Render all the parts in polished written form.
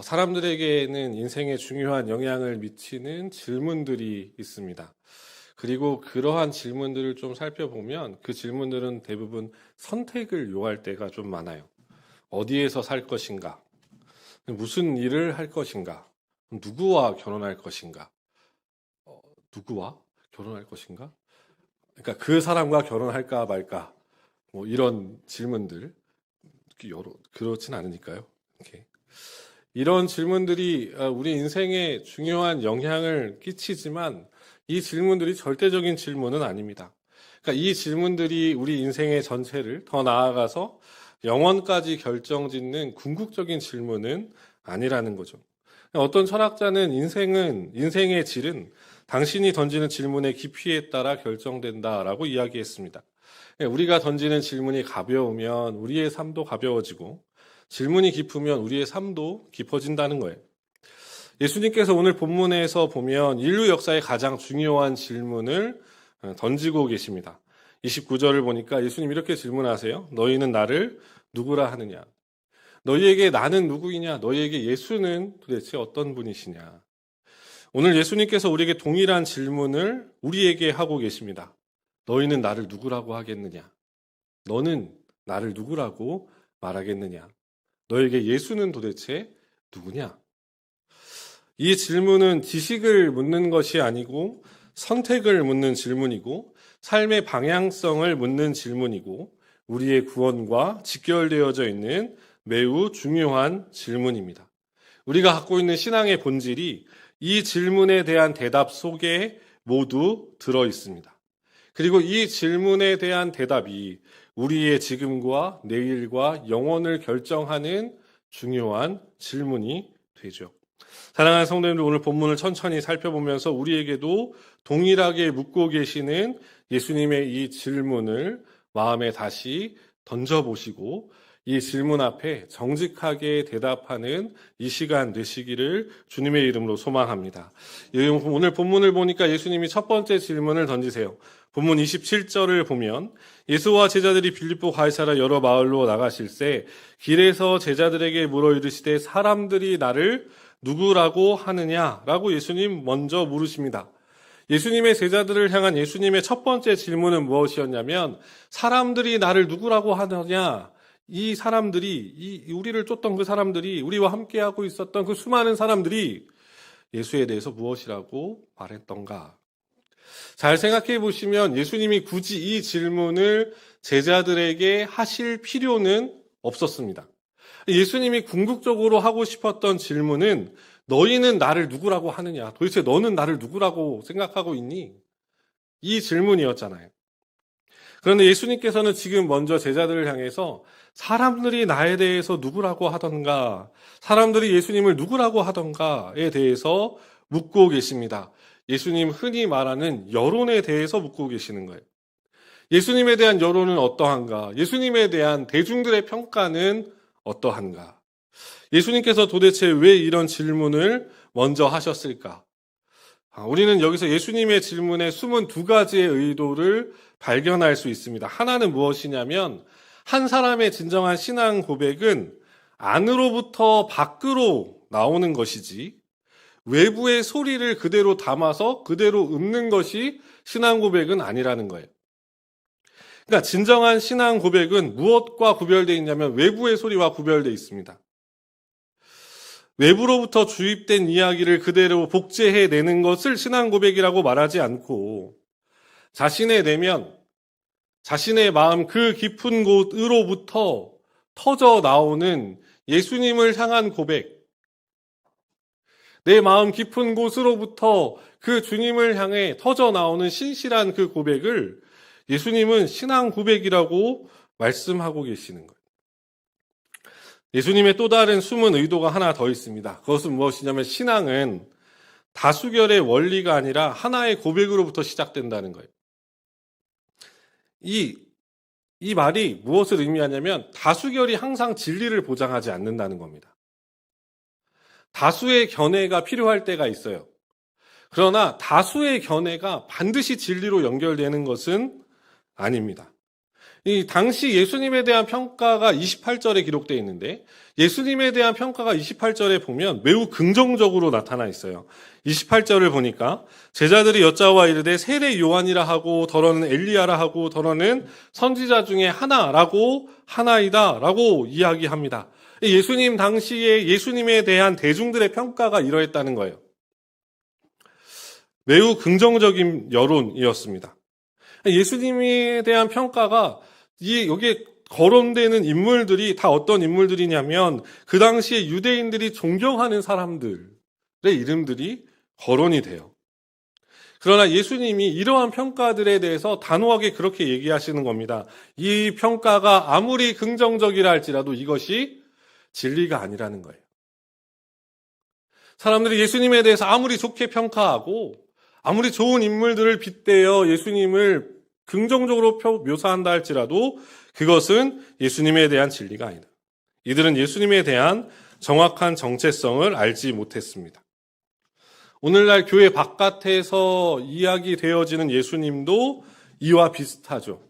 사람들에게는 인생에 중요한 영향을 미치는 질문들이 있습니다. 그리고 그러한 질문들을 좀 살펴보면 그 질문들은 대부분 선택을 요할 때가 좀 많아요. 어디에서 살 것인가? 무슨 일을 할 것인가? 누구와 결혼할 것인가? 누구와 결혼할 것인가? 그러니까 그 사람과 결혼할까 말까? 뭐 이런 질문들. 그렇진 않으니까요. 이렇게. 이런 질문들이 우리 인생에 중요한 영향을 끼치지만 이 질문들이 절대적인 질문은 아닙니다. 그러니까 이 질문들이 우리 인생의 전체를 더 나아가서 영원까지 결정짓는 궁극적인 질문은 아니라는 거죠. 어떤 철학자는 인생의 질은 당신이 던지는 질문의 깊이에 따라 결정된다라고 이야기했습니다. 우리가 던지는 질문이 가벼우면 우리의 삶도 가벼워지고 질문이 깊으면 우리의 삶도 깊어진다는 거예요. 예수님께서 오늘 본문에서 보면 인류 역사의 가장 중요한 질문을 던지고 계십니다. 29절을 보니까 예수님 이렇게 질문하세요. 너희는 나를 누구라 하느냐? 너희에게 나는 누구이냐? 너희에게 예수는 도대체 어떤 분이시냐? 오늘 예수님께서 우리에게 동일한 질문을 우리에게 하고 계십니다. 너희는 나를 누구라고 하겠느냐? 너는 나를 누구라고 말하겠느냐? 너에게 예수는 도대체 누구냐? 이 질문은 지식을 묻는 것이 아니고 선택을 묻는 질문이고 삶의 방향성을 묻는 질문이고 우리의 구원과 직결되어져 있는 매우 중요한 질문입니다. 우리가 갖고 있는 신앙의 본질이 이 질문에 대한 대답 속에 모두 들어 있습니다. 그리고 이 질문에 대한 대답이 우리의 지금과 내일과 영원을 결정하는 중요한 질문이 되죠. 사랑하는 성도님들, 오늘 본문을 천천히 살펴보면서 우리에게도 동일하게 묻고 계시는 예수님의 이 질문을 마음에 다시 던져보시고 이 질문 앞에 정직하게 대답하는 이 시간 되시기를 주님의 이름으로 소망합니다. 오늘 본문을 보니까 예수님이 첫 번째 질문을 던지세요. 본문 27절을 보면 예수와 제자들이 빌립보 가이사랴 여러 마을로 나가실새 길에서 제자들에게 물어 이르시되 사람들이 나를 누구라고 하느냐라고 예수님 먼저 물으십니다. 예수님의 제자들을 향한 예수님의 첫 번째 질문은 무엇이었냐면 사람들이 나를 누구라고 하느냐? 이 사람들이 우리를 쫓던 그 사람들이 우리와 함께하고 있었던 그 수많은 사람들이 예수에 대해서 무엇이라고 말했던가? 잘 생각해 보시면 예수님이 굳이 이 질문을 제자들에게 하실 필요는 없었습니다. 예수님이 궁극적으로 하고 싶었던 질문은 너희는 나를 누구라고 하느냐? 도대체 너는 나를 누구라고 생각하고 있니? 이 질문이었잖아요. 그런데 예수님께서는 지금 먼저 제자들을 향해서 사람들이 나에 대해서 누구라고 하던가, 사람들이 예수님을 누구라고 하던가에 대해서 묻고 계십니다. 예수님 흔히 말하는 여론에 대해서 묻고 계시는 거예요. 예수님에 대한 여론은 어떠한가? 예수님에 대한 대중들의 평가는 어떠한가? 예수님께서 도대체 왜 이런 질문을 먼저 하셨을까? 우리는 여기서 예수님의 질문에 숨은 두 가지의 의도를 발견할 수 있습니다. 하나는 무엇이냐면 한 사람의 진정한 신앙 고백은 안으로부터 밖으로 나오는 것이지 외부의 소리를 그대로 담아서 그대로 읊는 것이 신앙 고백은 아니라는 거예요. 그러니까 진정한 신앙 고백은 무엇과 구별되어 있냐면 외부의 소리와 구별되어 있습니다. 외부로부터 주입된 이야기를 그대로 복제해내는 것을 신앙 고백이라고 말하지 않고 자신의 내면, 자신의 마음 그 깊은 곳으로부터 터져 나오는 예수님을 향한 고백, 내 마음 깊은 곳으로부터 그 주님을 향해 터져 나오는 신실한 그 고백을 예수님은 신앙 고백이라고 말씀하고 계시는 거예요. 예수님의 또 다른 숨은 의도가 하나 더 있습니다. 그것은 무엇이냐면 신앙은 다수결의 원리가 아니라 하나의 고백으로부터 시작된다는 거예요. 이 말이 무엇을 의미하냐면 다수결이 항상 진리를 보장하지 않는다는 겁니다. 다수의 견해가 필요할 때가 있어요. 그러나 다수의 견해가 반드시 진리로 연결되는 것은 아닙니다. 이 당시 예수님에 대한 평가가 28절에 기록되어 있는데 예수님에 대한 평가가 28절에 보면 매우 긍정적으로 나타나 있어요. 28절을 보니까 제자들이 여짜와 이르되 세례 요한이라 하고 더러는 엘리야라 하고 더러는 선지자 중에 하나라고 하나이다라고 이야기합니다. 예수님 당시에 예수님에 대한 대중들의 평가가 이러했다는 거예요. 매우 긍정적인 여론이었습니다. 예수님에 대한 평가가 여기에 거론되는 인물들이 다 어떤 인물들이냐면 그 당시에 유대인들이 존경하는 사람들의 이름들이 거론이 돼요. 그러나 예수님이 이러한 평가들에 대해서 단호하게 그렇게 얘기하시는 겁니다. 이 평가가 아무리 긍정적이라 할지라도 이것이 진리가 아니라는 거예요. 사람들이 예수님에 대해서 아무리 좋게 평가하고 아무리 좋은 인물들을 빗대어 예수님을 긍정적으로 묘사한다 할지라도 그것은 예수님에 대한 진리가 아니다. 이들은 예수님에 대한 정확한 정체성을 알지 못했습니다. 오늘날 교회 바깥에서 이야기되어지는 예수님도 이와 비슷하죠.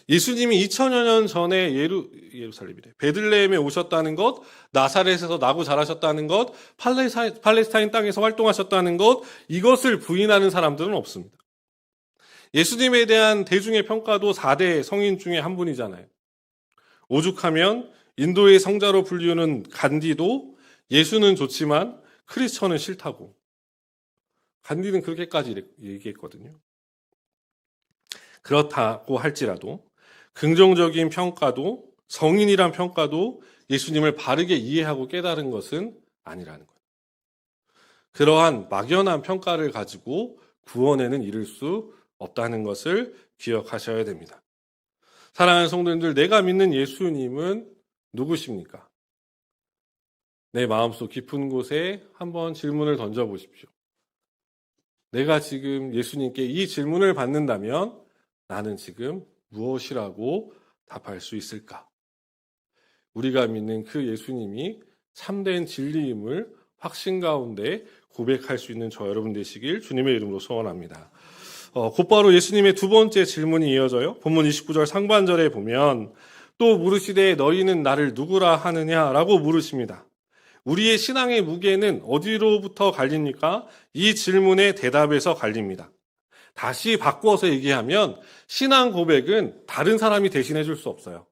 예수님이 2000여 년 전에 예루살렘이래. 베들레헴에 오셨다는 것, 나사렛에서 나고 자라셨다는 것, 팔레스타인 땅에서 활동하셨다는 것, 이것을 부인하는 사람들은 없습니다. 예수님에 대한 대중의 평가도 4대 성인 중에 한 분이잖아요. 오죽하면 인도의 성자로 불리우는 간디도 예수는 좋지만 크리스천은 싫다고. 간디는 그렇게까지 얘기했거든요. 그렇다고 할지라도 긍정적인 평가도 성인이란 평가도 예수님을 바르게 이해하고 깨달은 것은 아니라는 거예요. 그러한 막연한 평가를 가지고 구원에는 이를 수 없다는 것을 기억하셔야 됩니다. 사랑하는 성도님들, 내가 믿는 예수님은 누구십니까? 내 마음속 깊은 곳에 한번 질문을 던져보십시오. 내가 지금 예수님께 이 질문을 받는다면 나는 지금 무엇이라고 답할 수 있을까? 우리가 믿는 그 예수님이 참된 진리임을 확신 가운데 고백할 수 있는 저 여러분 되시길 주님의 이름으로 소원합니다. 곧바로 예수님의 두 번째 질문이 이어져요. 본문 29절 상반절에 보면 또 물으시되 너희는 나를 누구라 하느냐라고 물으십니다. 우리의 신앙의 무게는 어디로부터 갈립니까? 이 질문의 대답에서 갈립니다. 다시 바꾸어서 얘기하면 신앙 고백은 다른 사람이 대신해 줄 수 없어요.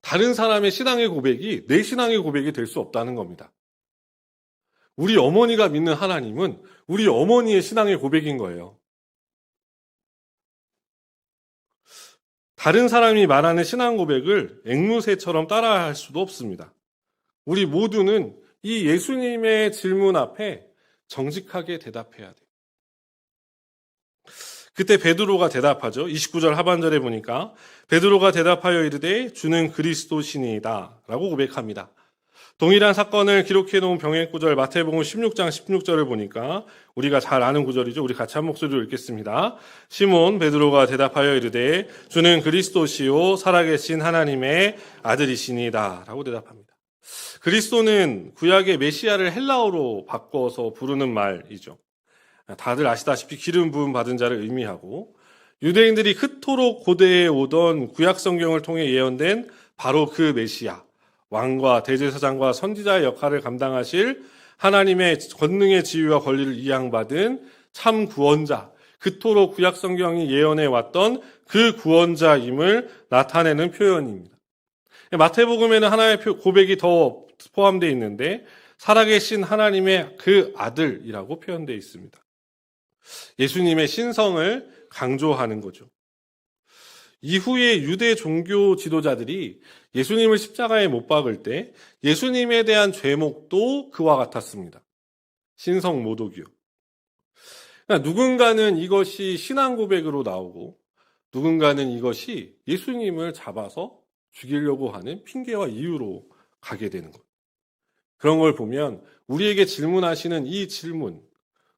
다른 사람의 신앙의 고백이 내 신앙의 고백이 될 수 없다는 겁니다. 우리 어머니가 믿는 하나님은 우리 어머니의 신앙의 고백인 거예요. 다른 사람이 말하는 신앙 고백을 앵무새처럼 따라할 수도 없습니다. 우리 모두는 이 예수님의 질문 앞에 정직하게 대답해야 돼요. 그때 베드로가 대답하죠. 29절 하반절에 보니까 베드로가 대답하여 이르되 주는 그리스도시니이다 라고 고백합니다. 동일한 사건을 기록해 놓은 병행 구절 마태복음 16장 16절을 보니까 우리가 잘 아는 구절이죠. 우리 같이 한 목소리로 읽겠습니다. 시몬 베드로가 대답하여 이르되 주는 그리스도시요 살아계신 하나님의 아들이시니이다 라고 대답합니다. 그리스도는 구약의 메시아를 헬라어로 바꿔서 부르는 말이죠. 다들 아시다시피 기름 부음 받은 자를 의미하고 유대인들이 그토록 고대에 오던 구약 성경을 통해 예언된 바로 그 메시아, 왕과 대제사장과 선지자의 역할을 감당하실 하나님의 권능의 지위와 권리를 이양받은 참 구원자, 그토록 구약 성경이 예언해 왔던 그 구원자임을 나타내는 표현입니다. 마태복음에는 하나의 고백이 더 포함되어 있는데 살아계신 하나님의 그 아들이라고 표현되어 있습니다. 예수님의 신성을 강조하는 거죠. 이후에 유대 종교 지도자들이 예수님을 십자가에 못 박을 때 예수님에 대한 죄목도 그와 같았습니다. 신성 모독이요. 그러니까 누군가는 이것이 신앙 고백으로 나오고 누군가는 이것이 예수님을 잡아서 죽이려고 하는 핑계와 이유로 가게 되는 것. 그런 걸 보면 우리에게 질문하시는 이 질문,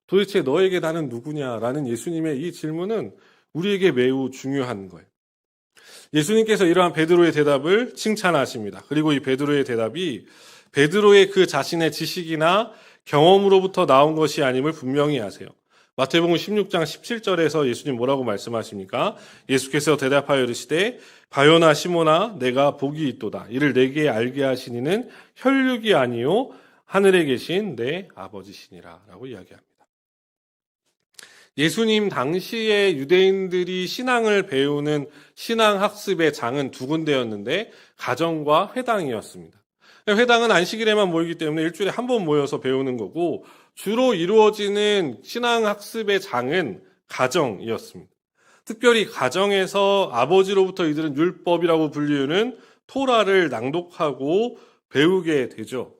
도대체 너에게 나는 누구냐라는 예수님의 이 질문은 우리에게 매우 중요한 거예요. 예수님께서 이러한 베드로의 대답을 칭찬하십니다. 그리고 이 베드로의 대답이 베드로의 그 자신의 지식이나 경험으로부터 나온 것이 아님을 분명히 하세요. 마태복음 16장 17절에서 예수님 뭐라고 말씀하십니까? 예수께서 대답하여 이르시되 바요나 시몬아 내가 복이 있도다. 이를 내게 알게 하시니는 혈육이 아니요 하늘에 계신 내 아버지시니라 라고 이야기합니다. 예수님 당시에 유대인들이 신앙을 배우는 신앙학습의 장은 두 군데였는데 가정과 회당이었습니다. 회당은 안식일에만 모이기 때문에 일주일에 한 번 모여서 배우는 거고 주로 이루어지는 신앙학습의 장은 가정이었습니다. 특별히 가정에서 아버지로부터 이들은 율법이라고 불리우는 토라를 낭독하고 배우게 되죠.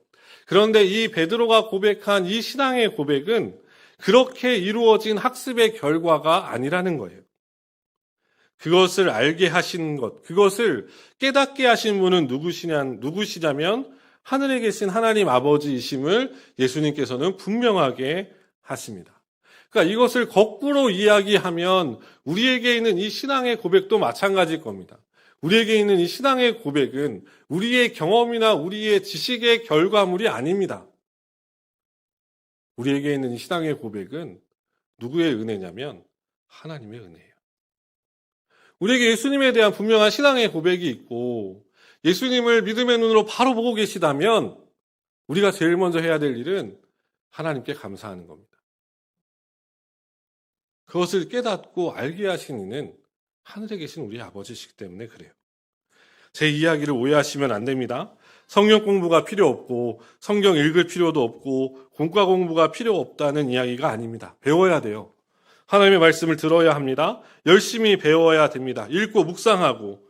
그런데 이 베드로가 고백한 이 신앙의 고백은 그렇게 이루어진 학습의 결과가 아니라는 거예요. 그것을 알게 하신 것, 그것을 깨닫게 하신 분은 누구시냐면 하늘에 계신 하나님 아버지이심을 예수님께서는 분명하게 하십니다. 그러니까 이것을 거꾸로 이야기하면 우리에게 있는 이 신앙의 고백도 마찬가지일 겁니다. 우리에게 있는 이 신앙의 고백은 우리의 경험이나 우리의 지식의 결과물이 아닙니다. 우리에게 있는 이 신앙의 고백은 누구의 은혜냐면 하나님의 은혜예요. 우리에게 예수님에 대한 분명한 신앙의 고백이 있고 예수님을 믿음의 눈으로 바로 보고 계시다면 우리가 제일 먼저 해야 될 일은 하나님께 감사하는 겁니다. 그것을 깨닫고 알게 하신 이는 하늘에 계신 우리 아버지시기 때문에 그래요. 제 이야기를 오해하시면 안 됩니다. 성경 공부가 필요 없고 성경 읽을 필요도 없고 공과 공부가 필요 없다는 이야기가 아닙니다. 배워야 돼요. 하나님의 말씀을 들어야 합니다. 열심히 배워야 됩니다. 읽고 묵상하고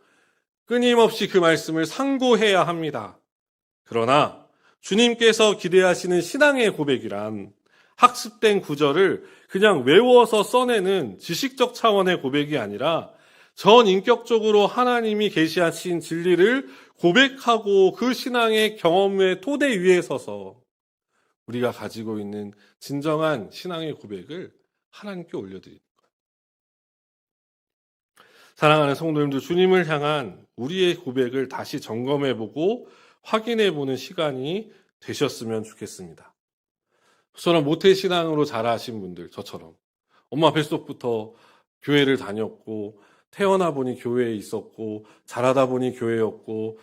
끊임없이 그 말씀을 상고해야 합니다. 그러나 주님께서 기대하시는 신앙의 고백이란 학습된 구절을 그냥 외워서 써내는 지식적 차원의 고백이 아니라 전인격적으로 하나님이 계시하신 진리를 고백하고 그 신앙의 경험의 토대 위에 서서 우리가 가지고 있는 진정한 신앙의 고백을 하나님께 올려드리는 거예요. 사랑하는 성도님들, 주님을 향한 우리의 고백을 다시 점검해보고 확인해보는 시간이 되셨으면 좋겠습니다. 저처럼 모태신앙으로 자라신 분들, 저처럼 엄마 뱃속부터 교회를 다녔고 태어나 보니 교회에 있었고 자라다 보니 교회였고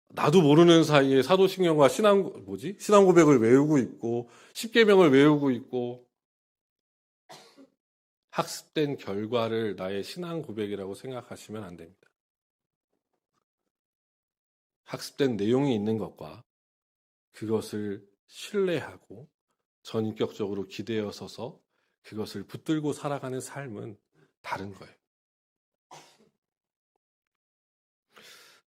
나도 모르는 사이에 사도신경과 신앙 고백을 외우고 있고 십계명을 외우고 있고 학습된 결과를 나의 신앙 고백이라고 생각하시면 안 됩니다. 학습된 내용이 있는 것과 그것을 신뢰하고 전인격적으로 기대어 서서 그것을 붙들고 살아가는 삶은 다른 거예요.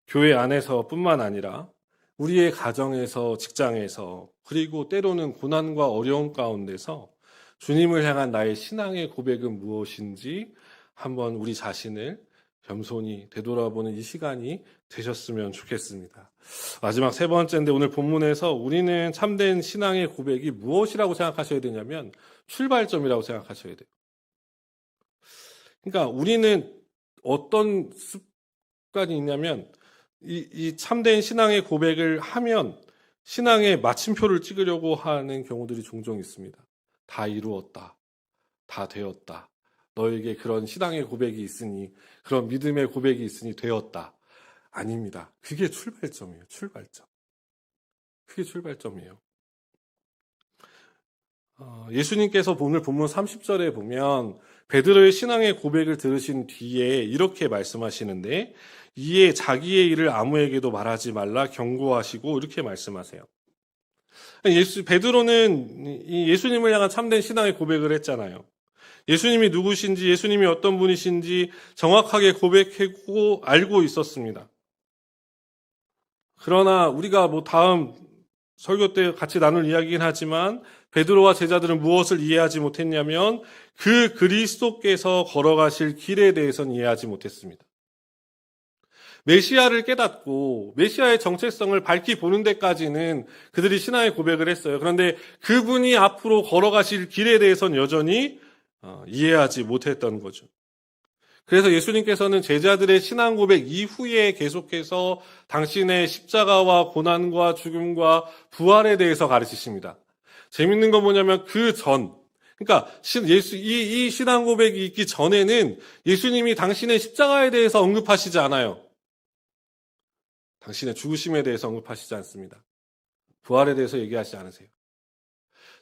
교회 안에서 뿐만 아니라 우리의 가정에서, 직장에서, 그리고 때로는 고난과 어려움 가운데서 주님을 향한 나의 신앙의 고백은 무엇인지 한번 우리 자신을 겸손히 되돌아보는 이 시간이 되셨으면 좋겠습니다. 마지막 세 번째인데 오늘 본문에서 우리는 참된 신앙의 고백이 무엇이라고 생각하셔야 되냐면 출발점이라고 생각하셔야 돼요. 그러니까 우리는 어떤 습관이 있냐면 이 참된 신앙의 고백을 하면 신앙의 마침표를 찍으려고 하는 경우들이 종종 있습니다. 다 이루었다. 다 되었다. 너에게 그런 신앙의 고백이 있으니, 그런 믿음의 고백이 있으니 되었다. 아닙니다. 그게 출발점이에요. 출발점. 그게 출발점이에요. 예수님께서 오늘 본문 30절에 보면 베드로의 신앙의 고백을 들으신 뒤에 이렇게 말씀하시는데 이에 자기의 일을 아무에게도 말하지 말라 경고하시고 이렇게 말씀하세요. 베드로는 예수님을 향한 참된 신앙의 고백을 했잖아요. 예수님이 누구신지, 예수님이 어떤 분이신지 정확하게 고백하고 알고 있었습니다. 그러나 우리가 다음 설교 때 같이 나눌 이야기긴 하지만 베드로와 제자들은 무엇을 이해하지 못했냐면 그 그리스도께서 걸어가실 길에 대해서는 이해하지 못했습니다. 메시아를 깨닫고 메시아의 정체성을 밝히 보는 데까지는 그들이 신앙의 고백을 했어요. 그런데 그분이 앞으로 걸어가실 길에 대해서는 여전히 이해하지 못했던 거죠. 그래서 예수님께서는 제자들의 신앙 고백 이후에 계속해서 당신의 십자가와 고난과 죽음과 부활에 대해서 가르치십니다. 재밌는 건 뭐냐면 그 전, 그러니까 이 신앙 고백이 있기 전에는 예수님이 당신의 십자가에 대해서 언급하시지 않아요. 당신의 죽으심에 대해서 언급하시지 않습니다. 부활에 대해서 얘기하지 않으세요.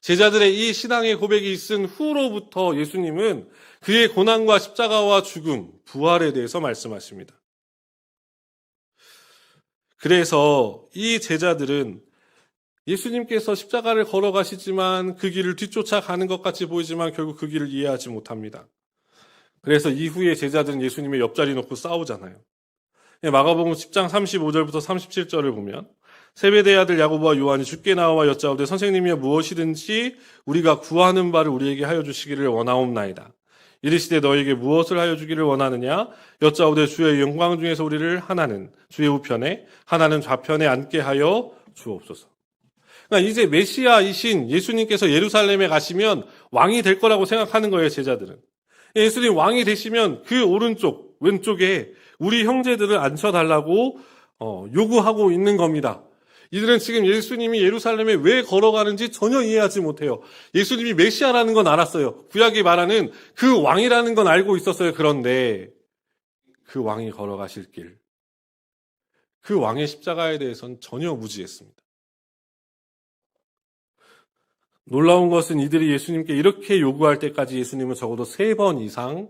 제자들의 이 신앙의 고백이 있은 후로부터 예수님은 그의 고난과 십자가와 죽음, 부활에 대해서 말씀하십니다. 그래서 이 제자들은 예수님께서 십자가를 걸어가시지만 그 길을 뒤쫓아가는 것 같이 보이지만 결국 그 길을 이해하지 못합니다. 그래서 이후에 제자들은 예수님의 옆자리 놓고 싸우잖아요. 마가복음 10장 35절부터 37절을 보면 세베대의 아들 야고보와 요한이 주께 나와 여짜오되 선생님이여 무엇이든지 우리가 구하는 바를 우리에게 하여 주시기를 원하옵나이다. 이르시되 너에게 무엇을 하여 주기를 원하느냐? 여짜오되 주의 영광 중에서 우리를 하나는 주의 우편에 하나는 좌편에 앉게 하여 주옵소서. 그러니까 이제 메시아이신 예수님께서 예루살렘에 가시면 왕이 될 거라고 생각하는 거예요, 제자들은. 예수님 왕이 되시면 그 오른쪽, 왼쪽에 우리 형제들을 앉혀달라고 요구하고 있는 겁니다. 이들은 지금 예수님이 예루살렘에 왜 걸어가는지 전혀 이해하지 못해요. 예수님이 메시아라는 건 알았어요. 구약이 말하는 그 왕이라는 건 알고 있었어요. 그런데 그 왕이 걸어가실 길, 그 왕의 십자가에 대해서는 전혀 무지했습니다. 놀라운 것은 이들이 예수님께 이렇게 요구할 때까지 예수님은 적어도 3번 이상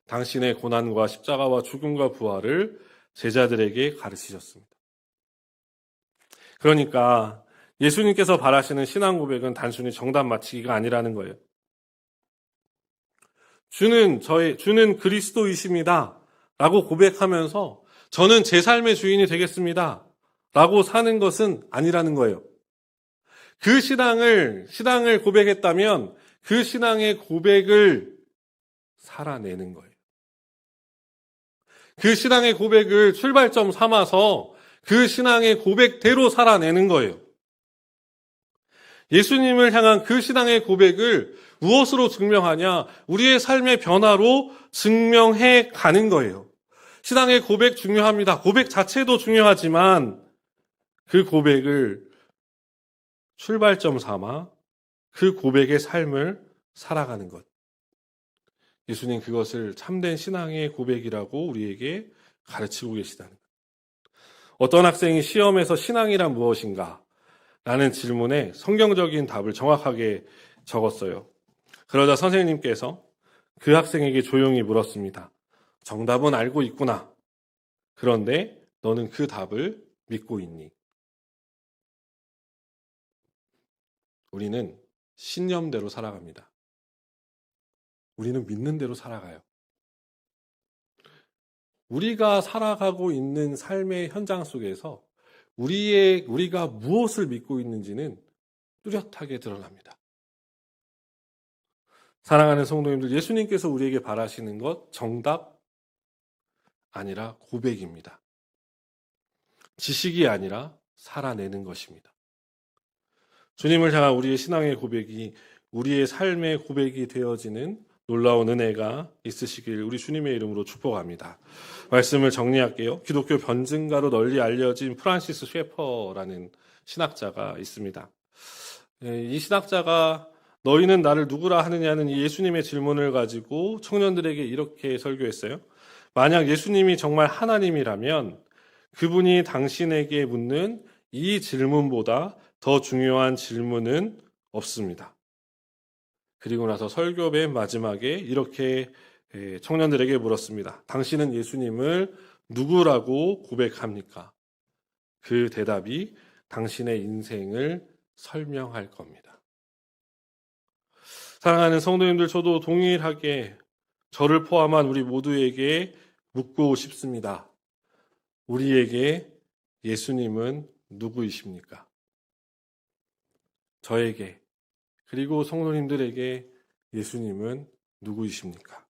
당신의 고난과 십자가와 죽음과 부활을 제자들에게 가르치셨습니다. 그러니까 예수님께서 바라시는 신앙 고백은 단순히 정답 맞히기가 아니라는 거예요. 주는 그리스도이십니다. 라고 고백하면서 저는 제 삶의 주인이 되겠습니다. 라고 사는 것은 아니라는 거예요. 그 신앙을 고백했다면 그 신앙의 고백을 살아내는 거예요. 그 신앙의 고백을 출발점 삼아서 그 신앙의 고백대로 살아내는 거예요. 예수님을 향한 그 신앙의 고백을 무엇으로 증명하냐? 우리의 삶의 변화로 증명해 가는 거예요. 신앙의 고백 중요합니다. 고백 자체도 중요하지만 그 고백을 출발점 삼아 그 고백의 삶을 살아가는 것. 예수님 그것을 참된 신앙의 고백이라고 우리에게 가르치고 계시다는 것. 어떤 학생이 시험에서 신앙이란 무엇인가? 라는 질문에 성경적인 답을 정확하게 적었어요. 그러자 선생님께서 그 학생에게 조용히 물었습니다. 정답은 알고 있구나. 그런데 너는 그 답을 믿고 있니? 우리는 신념대로 살아갑니다. 우리는 믿는 대로 살아가요. 우리가 살아가고 있는 삶의 현장 속에서 우리가 무엇을 믿고 있는지는 뚜렷하게 드러납니다. 사랑하는 성도님들, 예수님께서 우리에게 바라시는 것 정답 아니라 고백입니다. 지식이 아니라 살아내는 것입니다. 주님을 향한 우리의 신앙의 고백이 우리의 삶의 고백이 되어지는 놀라운 은혜가 있으시길 우리 주님의 이름으로 축복합니다. 말씀을 정리할게요. 기독교 변증가로 널리 알려진 프란시스 셰퍼라는 신학자가 있습니다. 이 신학자가 너희는 나를 누구라 하느냐는 이 예수님의 질문을 가지고 청년들에게 이렇게 설교했어요. 만약 예수님이 정말 하나님이라면 그분이 당신에게 묻는 이 질문보다 더 중요한 질문은 없습니다. 그리고 나서 설교 맨 마지막에 이렇게 청년들에게 물었습니다. 당신은 예수님을 누구라고 고백합니까? 그 대답이 당신의 인생을 설명할 겁니다. 사랑하는 성도님들, 저도 동일하게 저를 포함한 우리 모두에게 묻고 싶습니다. 우리에게 예수님은 누구이십니까? 저에게 그리고 성도님들에게 예수님은 누구이십니까?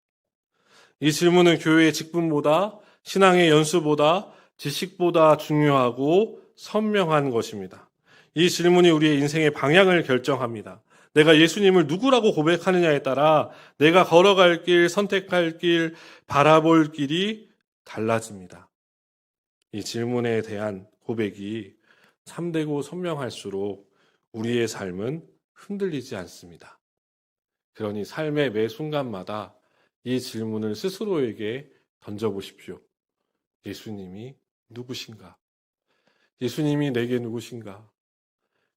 이 질문은 교회의 직분보다 신앙의 연수보다 지식보다 중요하고 선명한 것입니다. 이 질문이 우리의 인생의 방향을 결정합니다. 내가 예수님을 누구라고 고백하느냐에 따라 내가 걸어갈 길, 선택할 길, 바라볼 길이 달라집니다. 이 질문에 대한 고백이 참되고 선명할수록 우리의 삶은 흔들리지 않습니다. 그러니 삶의 매 순간마다 이 질문을 스스로에게 던져보십시오. 예수님이 누구신가? 예수님이 내게 누구신가?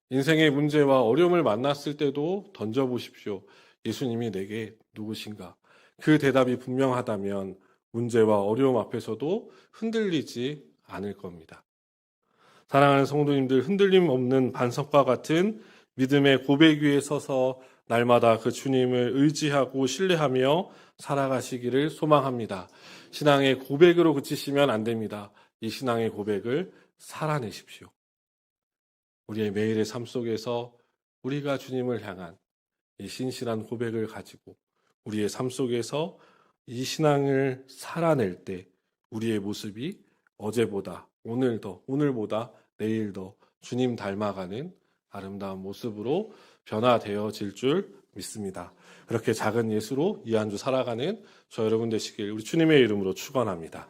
인생의 문제와 어려움을 만났을 때도 던져보십시오. 예수님이 내게 누구신가? 그 대답이 분명하다면 문제와 어려움 앞에서도 흔들리지 않을 겁니다. 사랑하는 성도님들, 흔들림 없는 반석과 같은 믿음의 고백 위에 서서 날마다 그 주님을 의지하고 신뢰하며 살아가시기를 소망합니다. 신앙의 고백으로 그치시면 안 됩니다. 이 신앙의 고백을 살아내십시오. 우리의 매일의 삶 속에서 우리가 주님을 향한 이 신실한 고백을 가지고 우리의 삶 속에서 이 신앙을 살아낼 때 우리의 모습이 어제보다 오늘보다 내일 더 주님 닮아가는 아름다운 모습으로 변화되어질 줄 믿습니다. 그렇게 작은 예수로 이 한 주 살아가는 저 여러분 되시길 우리 주님의 이름으로 축원합니다.